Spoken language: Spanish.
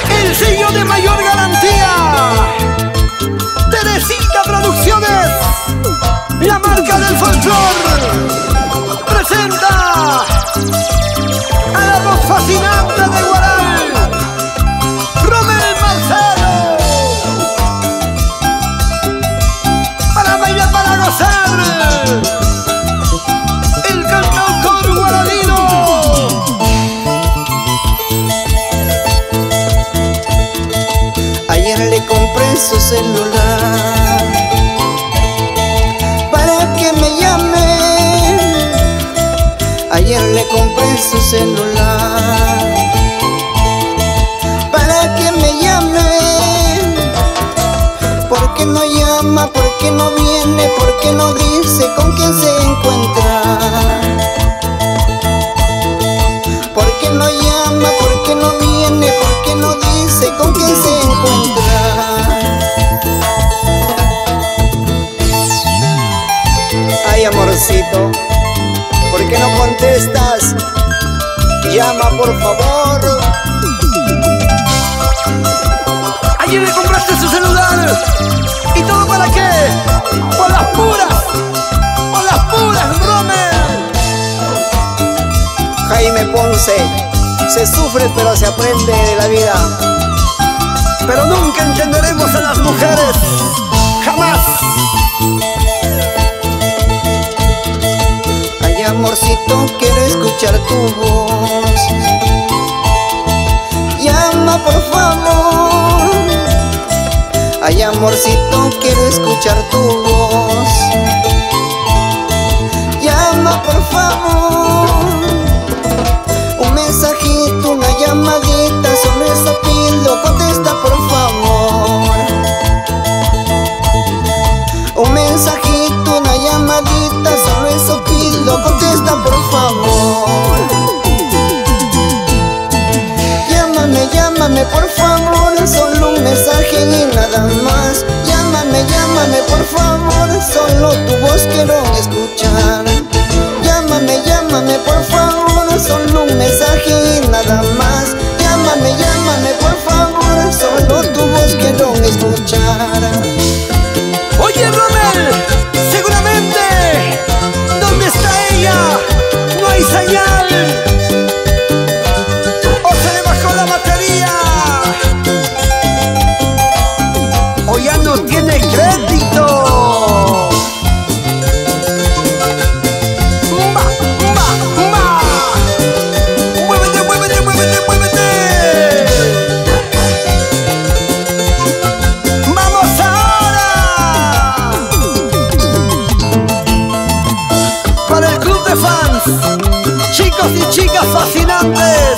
El sello de mayor garantía, Teresita Producciones, la marca del folclore, presenta a la voz fascinante de Guaral, Rommel Marcelo, para bailar, para gozar, el cantautor guaralino. Ayer le compré su celular para que me llame. Ayer le compré su celular para que me llame. ¿Por qué no llama? ¿Por qué no viene? ¿Por qué no dice con quién se encuentra? ¿Por qué no llama? ¿Por qué no viene? ¿Por qué no dice con quién se encuentra? Ay, amorcito, ¿por qué no contestas? Llama, por favor. Ayer le compraste su celular. ¿Y todo para qué? Por las puras, Rommel. Jaime Ponce, se sufre pero se aprende de la vida. Pero nunca entenderemos a las mujeres, jamás. Ay, amorcito, quiero escuchar tu voz. Llama, por favor. Ay, amorcito, quiero escuchar tu voz. Llama, por favor. Un mensajito, una llamadita, solo eso pido, contesta, por favor. Un mensajito, una llamadita, solo eso pido, contesta, por favor. Llámame, llámame, por favor, solo un mensaje y nada más. Llámame, llámame, por favor, solo tu voz quiero escuchar. Llámame, llámame, por favor, solo un mensaje y nada más. Llámame, llámame, por favor, solo tu voz quiero escuchar. Oye, Rommel, seguramente, ¿dónde está ella? No hay señal. O se le bajó la batería, o ya no tiene crédito. Muévete, muévete, muévete, muévete. ¡Vamos ahora! Para el club de fans, chicos y chicas fascinantes,